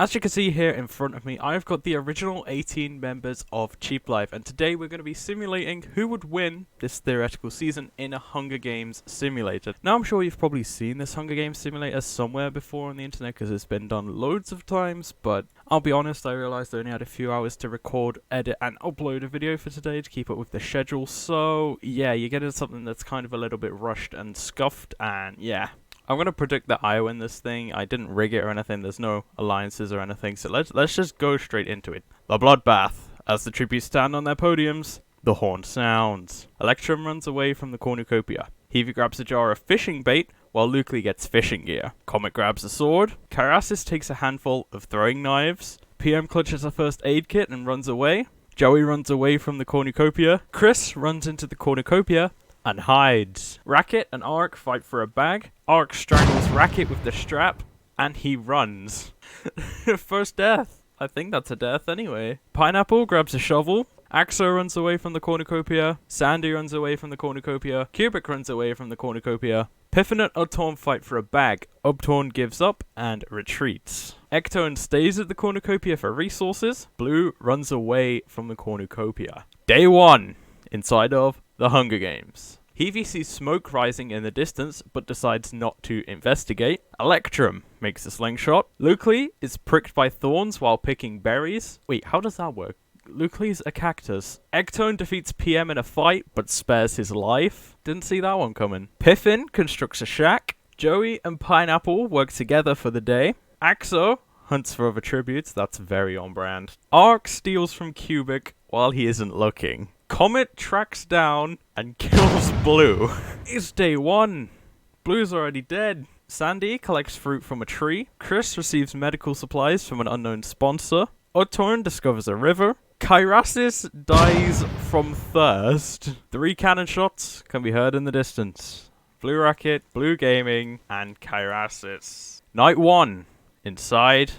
As you can see here in front of me, I've got the original 18 members of Cheap Life, and today we're going to be simulating who would win this theoretical season in a Hunger Games simulator. Now, I'm sure you've probably seen this Hunger Games simulator somewhere before on the internet because it's been done loads of times, but I'll be honest, I realized I only had a few hours to record, edit, and upload a video for today to keep up with the schedule, so yeah, you're getting something that's kind of a little bit rushed and scuffed, and yeah. I'm going to predict that I win this thing. I didn't rig it or anything. There's no alliances or anything. So let's just go straight into it. The bloodbath. As the tributes stand on their podiums, the horn sounds. Electrum runs away from the cornucopia. Heavy grabs a jar of fishing bait while Lucley gets fishing gear. Comet grabs a sword. Karasis takes a handful of throwing knives. PM clutches a first aid kit and runs away. Joey runs away from the cornucopia. Chris runs into the cornucopia and hides. Racket and Ark fight for a bag. Ark strangles Racket with the strap, and he runs. First death. I think that's a death anyway. Pineapple grabs a shovel. Axo runs away from the cornucopia. Sandy runs away from the cornucopia. Cubic runs away from the cornucopia. Piffin and Uptorn fight for a bag. Uptorn gives up and retreats. Ectone stays at the cornucopia for resources. Blue runs away from the cornucopia. Day 1. Inside of the Hunger Games. Heavy sees smoke rising in the distance, but decides not to investigate. Electrum makes a slingshot. Lucley is pricked by thorns while picking berries. Wait, how does that work? Lucley's a cactus. Ectone defeats PM in a fight, but spares his life. Didn't see that one coming. Piffin constructs a shack. Joey and Pineapple work together for the day. Axo hunts for other tributes. That's very on brand. Ark steals from Cubic while he isn't looking. Comet tracks down and kills Blue. It's day 1. Blue's already dead. Sandy collects fruit from a tree. Chris receives medical supplies from an unknown sponsor. Utorn discovers a river. Karasis dies from thirst. 3 cannon shots can be heard in the distance. Blue Racket, Blue Gaming, and Karasis. Night 1. Inside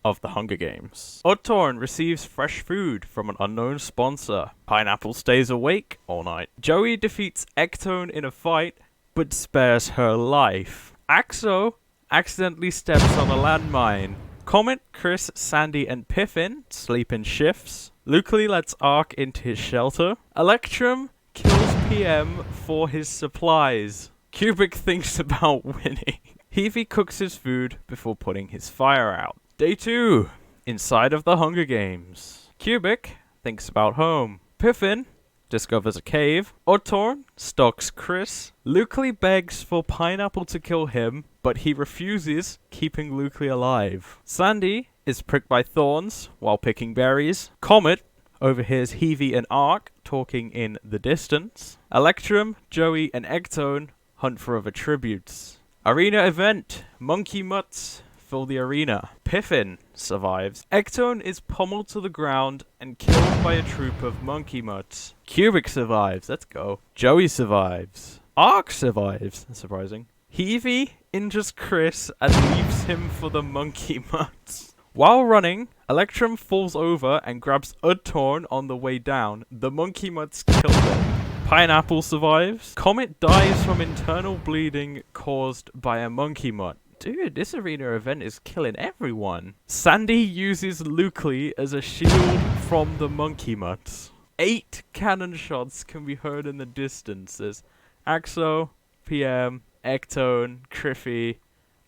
of the Hunger Games. Utorn receives fresh food from an unknown sponsor. Pineapple stays awake all night. Joey defeats Ectone in a fight, but spares her life. Axo accidentally steps on a landmine. Comet, Chris, Sandy, and Piffin sleep in shifts. Lucley lets Ark into his shelter. Electrum kills PM for his supplies. Cubic thinks about winning. Heavy cooks his food before putting his fire out. Day 2. Inside of the Hunger Games. Cubic thinks about home. Piffin discovers a cave. Utorn stalks Chris. Lucley begs for Pineapple to kill him, but he refuses, keeping Lucley alive. Sandy is pricked by thorns while picking berries. Comet overhears Heavy and Ark talking in the distance. Electrum, Joey, and Ectone hunt for other tributes. Arena event. Monkey Mutts fill the arena. Piffin survives. Ectone is pummeled to the ground and killed by a troop of monkey mutts. Cubic survives. Let's go. Joey survives. Ark survives. That's surprising. Heavy injures Chris and leaves him for the monkey mutts. While running, Electrum falls over and grabs Utorn on the way down. The monkey mutts kill them. Pineapple survives. Comet dies from internal bleeding caused by a monkey mutt. Dude, this arena event is killing everyone. Sandy uses Lucley as a shield from the monkey mutts. 8 cannon shots can be heard in the distance. There's Axo, PM, Ectone, Criffy,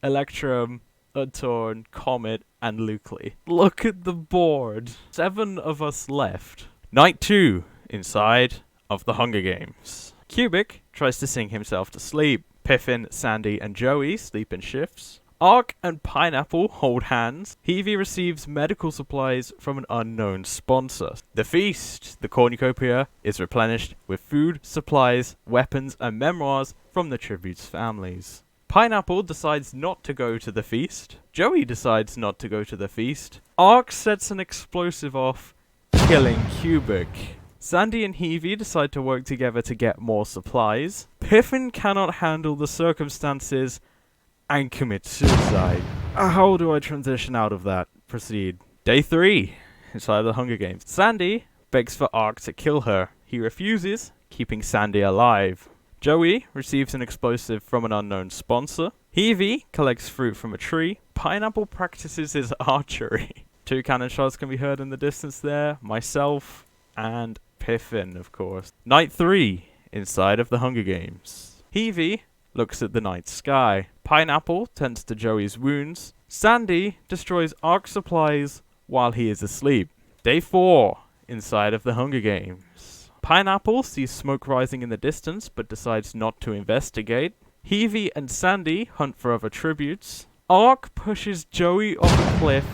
Electrum, Utorn, Comet, and Lucley. Look at the board. 7 of us left. Night 2. Inside of the Hunger Games. Cubic tries to sing himself to sleep. Piffin, Sandy, and Joey sleep in shifts. Ark and Pineapple hold hands. Heavy receives medical supplies from an unknown sponsor. The feast. The cornucopia is replenished with food, supplies, weapons, and memoirs from the tributes' families. Pineapple decides not to go to the feast. Joey decides not to go to the feast. Ark sets an explosive off, killing Cubic. Sandy and Heavy decide to work together to get more supplies. Piffin cannot handle the circumstances and commits suicide. How do I transition out of that? Proceed. Day 3. Inside the Hunger Games. Sandy begs for Ark to kill her. He refuses, keeping Sandy alive. Joey receives an explosive from an unknown sponsor. Heavy collects fruit from a tree. Pineapple practices his archery. 2 cannon shots can be heard in the distance there. Myself and Piffin, of course. Night 3, inside of the Hunger Games. Heavy looks at the night sky. Pineapple tends to Joey's wounds. Sandy destroys Ark supplies while he is asleep. Day 4, inside of the Hunger Games. Pineapple sees smoke rising in the distance but decides not to investigate. Heavy and Sandy hunt for other tributes. Ark pushes Joey off a cliff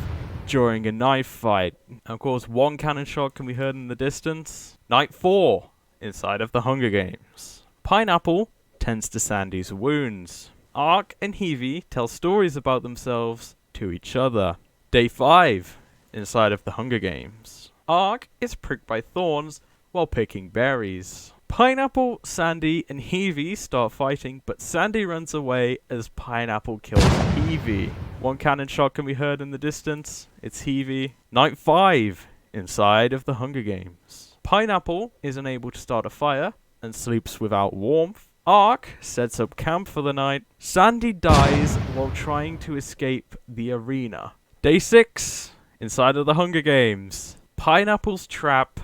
during a knife fight. Of course, 1 cannon shot can be heard in the distance. Night 4, inside of the Hunger Games. Pineapple tends to Sandy's wounds. Ark and Heavy tell stories about themselves to each other. Day 5, inside of the Hunger Games. Ark is pricked by thorns while picking berries. Pineapple, Sandy, and Heavy start fighting, but Sandy runs away as Pineapple kills Heavy. 1 cannon shot can be heard in the distance. It's Heavy. Night 5, inside of the Hunger Games. Pineapple is unable to start a fire and sleeps without warmth. Ark sets up camp for the night. Sandy dies while trying to escape the arena. Day 6, inside of the Hunger Games. Pineapple's trap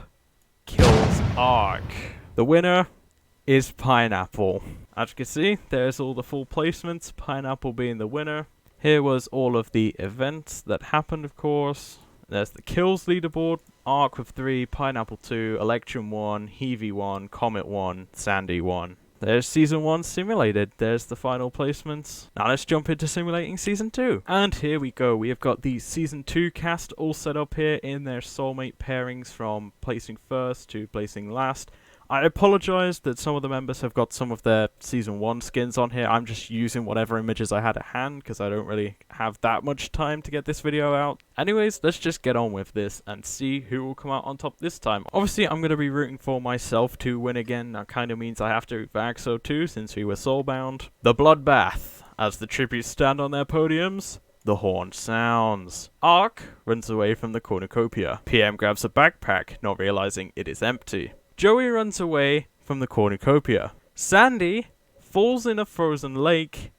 kills Ark. The winner is Pineapple. As you can see, there's all the full placements, Pineapple being the winner. Here was all of the events that happened, of course. There's the kills leaderboard. Ark with 3, Pineapple 2, Electrum 1, Heavy 1, Comet 1, Sandy 1. There's Season 1 simulated. There's the final placements. Now let's jump into simulating Season 2. And here we go. We have got the Season 2 cast all set up here in their soulmate pairings from placing first to placing last. I apologize that some of the members have got some of their Season 1 skins on here. I'm just using whatever images I had at hand because I don't really have that much time to get this video out. Anyways, let's just get on with this and see who will come out on top this time. Obviously, I'm going to be rooting for myself to win again. That kind of means I have to root for Axo too since we were soulbound. The Bloodbath. As the tributes stand on their podiums, the horn sounds. Ark runs away from the cornucopia. PM grabs a backpack, not realizing it is empty. Joey runs away from the cornucopia. Sandy falls in a frozen lake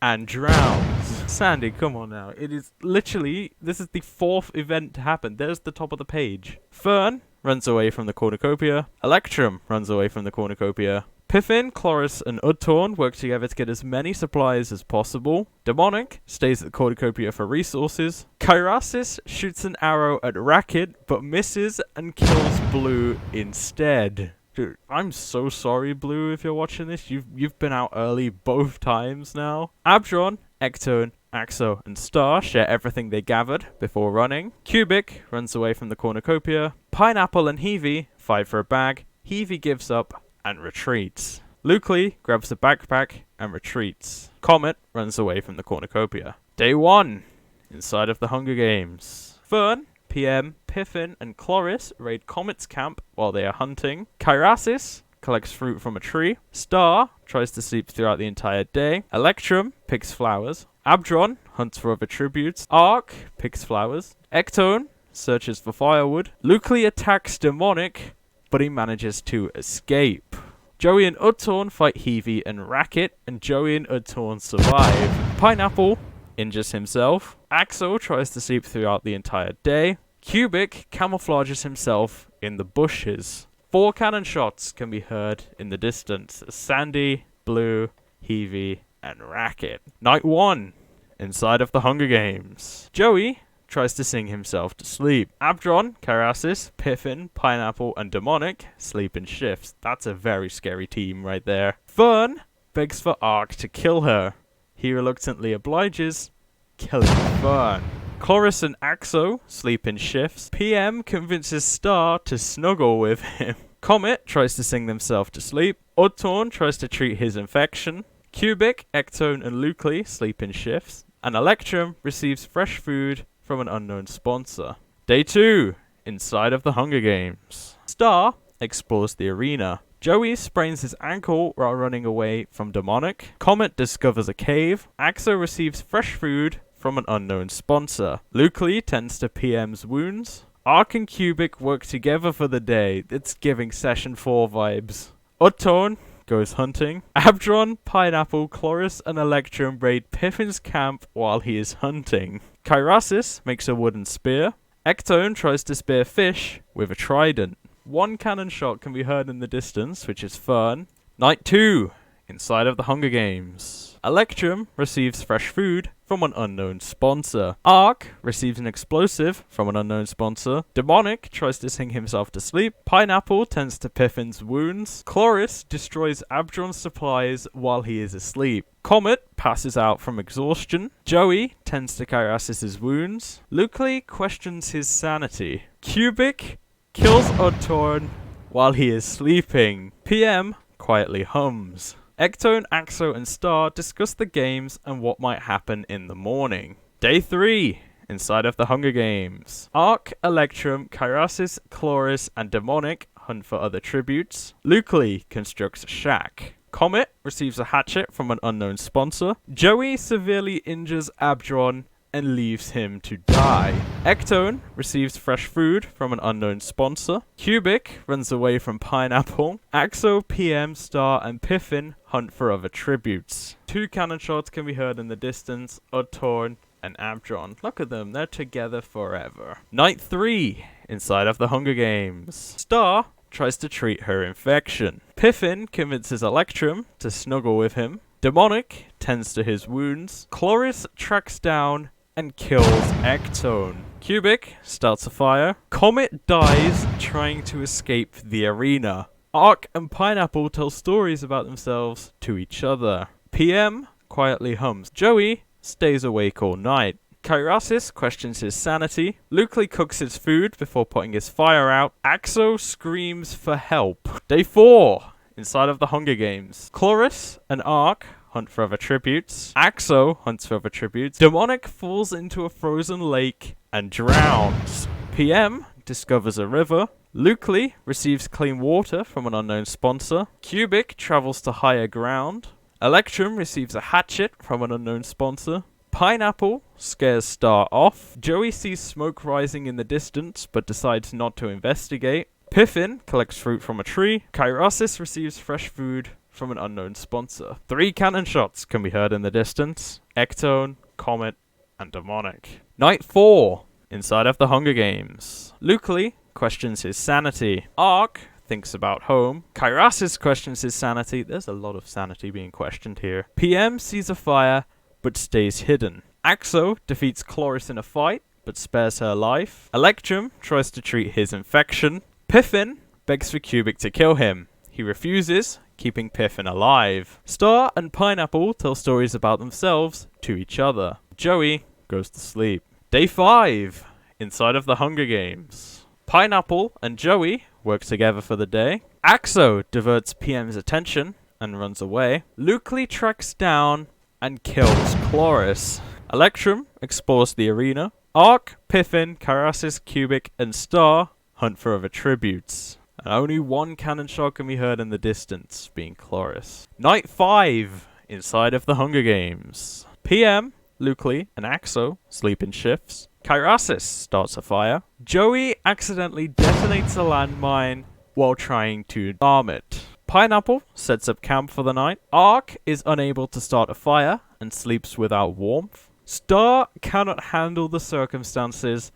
and drowns. Sandy, come on now. It is literally, this is the 4th event to happen. There's the top of the page. Fern runs away from the cornucopia. Electrum runs away from the cornucopia. Piffin, Chloris, and Udtorn work together to get as many supplies as possible. Demonic stays at the cornucopia for resources. Kyrasis shoots an arrow at Racket, but misses and kills Blue instead. Dude, I'm so sorry, Blue, if you're watching this. You've been out early both times now. Abdron, Ectone, Axo, and Star share everything they gathered before running. Cubic runs away from the cornucopia. Pineapple and Heavy fight for a bag. Heavy gives up and retreats. Lucley grabs the backpack and retreats. Comet runs away from the cornucopia. Day 1, inside of the Hunger Games. Fern, PM, Piffin, and Chloris raid Comet's camp while they are hunting. Kyrasis collects fruit from a tree. Star tries to sleep throughout the entire day. Electrum picks flowers. Abdron hunts for other tributes. Ark picks flowers. Ectone searches for firewood. Lucley attacks Demonic, but he manages to escape. Joey and Udtorn fight Heavy and Racket, and Joey and Udtorn survive. Pineapple injures himself. Axo tries to sleep throughout the entire day. Cubic camouflages himself in the bushes. 4 cannon shots can be heard in the distance. Sandy, Blue, Heavy, and Racket. Night 1, inside of the Hunger Games. Joey tries to sing himself to sleep. Abdron, Kyrasis, Piffin, Pineapple, and Demonic sleep in shifts. That's a very scary team right there. Fern begs for Ark to kill her. He reluctantly obliges, killing Fern. Chloris and Axo sleep in shifts. PM convinces Star to snuggle with him. Comet tries to sing themselves to sleep. Udtorn tries to treat his infection. Cubic, Ectone, and Lucley sleep in shifts. And Electrum receives fresh food from an unknown sponsor. Day 2, inside of the Hunger Games. Star explores the arena. Joey sprains his ankle while running away from Demonic. Comet discovers a cave. Axo receives fresh food from an unknown sponsor. Lucley tends to PM's wounds. Ark and Cubic work together for the day. It's giving Session 4 vibes. Udtorn goes hunting. Abdron, Pineapple, Chloris, and Electrum raid Piffin's camp while he is hunting. Kyrasis makes a wooden spear. Ectone tries to spear fish with a trident. One cannon shot can be heard in the distance, which is fun. Night 2. Inside of the Hunger Games. Electrum receives fresh food from an unknown sponsor. Ark receives an explosive from an unknown sponsor. Demonic tries to sing himself to sleep. Pineapple tends to Piffin's wounds. Chloris destroys Abdron's supplies while he is asleep. Comet passes out from exhaustion. Joey tends to Kyrasis' wounds. Lucley questions his sanity. Cubic kills Odtorn while he is sleeping. PM quietly hums. Ectone, Axo, and Star discuss the games and what might happen in the morning. Day 3. Inside of the Hunger Games. Ark, Electrum, Kyrasis, Chloris, and Demonic hunt for other tributes. Lucley constructs a shack. Comet receives a hatchet from an unknown sponsor. Joey severely injures Abdron and leaves him to die. Ectone receives fresh food from an unknown sponsor. Cubic runs away from Pineapple. Axo, PM, Star, and Piffin hunt for other tributes. 2 cannon shots can be heard in the distance. Odtorn and Abdron. Look at them, they're together forever. Night 3. Inside of the Hunger Games. Star tries to treat her infection. Piffin convinces Electrum to snuggle with him. Demonic tends to his wounds. Chloris tracks down and kills Ectone. Cubic starts a fire. Comet dies trying to escape the arena. Ark and Pineapple tell stories about themselves to each other. PM quietly hums. Joey stays awake all night. Kyrasis questions his sanity. Lucley cooks his food before putting his fire out. Axo screams for help. Day 4. Inside of the Hunger Games. Chloris and Ark hunt for other tributes. Axo hunts for other tributes. Demonic falls into a frozen lake and drowns. PM discovers a river. Lucley receives clean water from an unknown sponsor. Cubic travels to higher ground. Electrum receives a hatchet from an unknown sponsor. Pineapple scares Star off. Joey sees smoke rising in the distance but decides not to investigate. Piffin collects fruit from a tree. Kyrasis receives fresh food from an unknown sponsor. 3 cannon shots can be heard in the distance. Ectone, Comet, and Demonic. Night 4. Inside of the Hunger Games. Lucley questions his sanity. Ark thinks about home. Kyrasis questions his sanity. There's a lot of sanity being questioned here. PM sees a fire but stays hidden. Axo defeats Chloris in a fight but spares her life. Electrum tries to treat his infection. Piffin begs for Cubic to kill him. He refuses, keeping Piffin alive. Star and Pineapple tell stories about themselves to each other. Joey goes to sleep. Day 5. Inside of the Hunger Games. Pineapple and Joey work together for the day. Axo diverts PM's attention and runs away. Lucley tracks down and kills Chloris. Electrum explores the arena. Ark, Piffin, Kyrasis, Cubic, and Star hunt for other tributes. And only 1 cannon shot can be heard in the distance, being Chloris. Night 5. Inside of the Hunger Games. PM, Lucley, and Axo sleep in shifts. Kyrasis starts a fire. Joey accidentally detonates a landmine while trying to arm it. Pineapple sets up camp for the night. Ark is unable to start a fire and sleeps without warmth. Star cannot handle the circumstances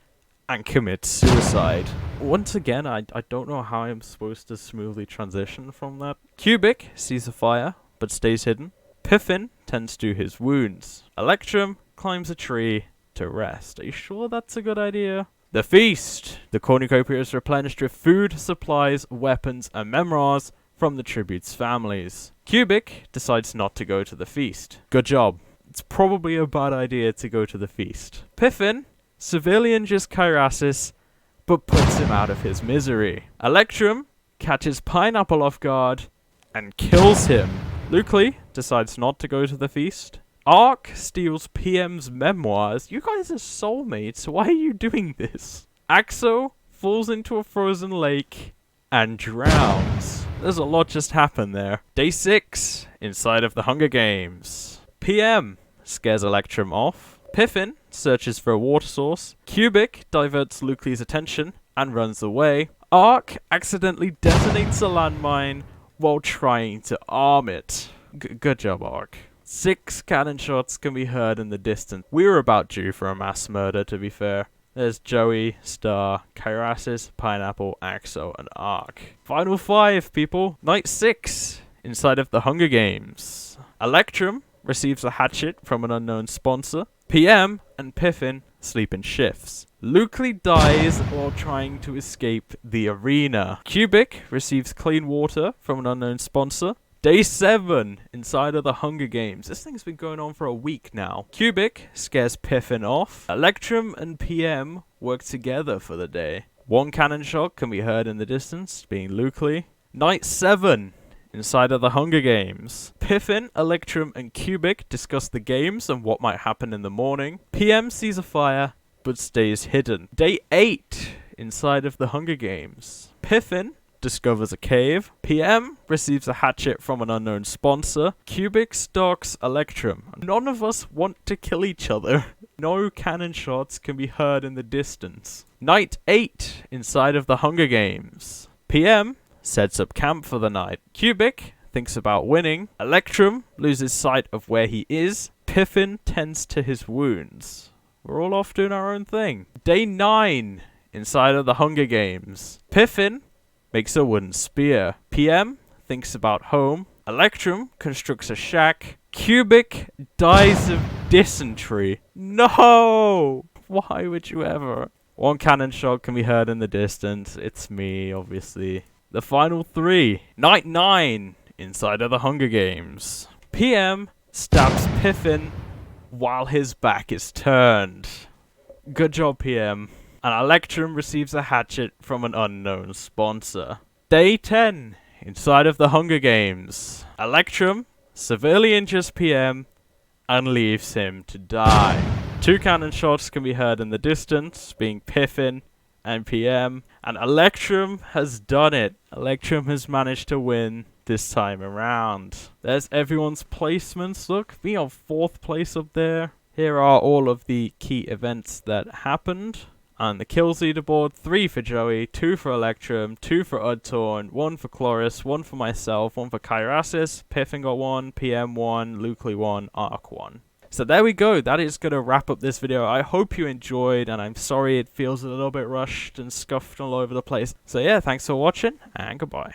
and commits suicide. Once again, I don't know how I'm supposed to smoothly transition from that. Cubic sees a fire, but stays hidden. Piffin tends to his wounds. Electrum climbs a tree to rest. Are you sure that's a good idea? The feast! The cornucopia is replenished with food, supplies, weapons, and memoirs from the tributes' families. Cubic decides not to go to the feast. Good job. It's probably a bad idea to go to the feast. Piffin severely injures Kyrasis, but puts him out of his misery. Electrum catches Pineapple off guard and kills him. Lucley decides not to go to the feast. Ark steals PM's memoirs. You guys are soulmates. Why are you doing this? Axo falls into a frozen lake and drowns. There's a lot just happened there. Day 6. Inside of the Hunger Games. PM scares Electrum off. Piffin searches for a water source. Cubic diverts Lucley's attention and runs away. Ark accidentally detonates a landmine while trying to arm it. Good job, Ark. 6 cannon shots can be heard in the distance. We were about due for a mass murder, to be fair. There's Joey, Star, Kyrasis, Pineapple, Axo, and Ark. Final 5, people. Night 6, inside of the Hunger Games. Electrum receives a hatchet from an unknown sponsor. PM and Piffin sleep in shifts. Lucley dies while trying to escape the arena. Cubic receives clean water from an unknown sponsor. Day 7, inside of the Hunger Games. This thing's been going on for a week now. Cubic scares Piffin off. Electrum and PM work together for the day. 1 cannon shot can be heard in the distance, being Lucley. Night 7, inside of the Hunger Games. Piffin, Electrum, and Cubic discuss the games and what might happen in the morning. PM sees a fire, but stays hidden. Day 8, inside of the Hunger Games. Piffin discovers a cave. PM receives a hatchet from an unknown sponsor. Cubic stalks Electrum. None of us want to kill each other. No cannon shots can be heard in the distance. Night 8, inside of the Hunger Games. PM sets up camp for the night. Cubic thinks about winning. Electrum loses sight of where he is. Piffin tends to his wounds. We're all off doing our own thing. Day 9, inside of the Hunger Games. Piffin makes a wooden spear. PM thinks about home. Electrum constructs a shack. Cubic dies of dysentery. No! Why would you ever? 1 cannon shot can be heard in the distance. It's me, obviously. The final 3. Night 9, inside of the Hunger Games. PM stabs Piffin while his back is turned. Good job, PM. And Electrum receives a hatchet from an unknown sponsor. Day 10, inside of the Hunger Games. Electrum severely injures PM and leaves him to die. 2 cannon shots can be heard in the distance, being Piffin and PM. And Electrum has done it. Electrum has managed to win this time around. There's everyone's placements. Look, me on 4th place up there. Here are all of the key events that happened. And the kills leaderboard: 3 for Joey, 2 for Electrum, 2 for Udtorn, 1 for Chloris, 1 for myself, 1 for Kyrasis, Piffin got 1, PM 1, Lucley 1, Ark 1. So there we go, that is going to wrap up this video. I hope you enjoyed, and I'm sorry it feels a little bit rushed and scuffed all over the place. So yeah, thanks for watching, and goodbye.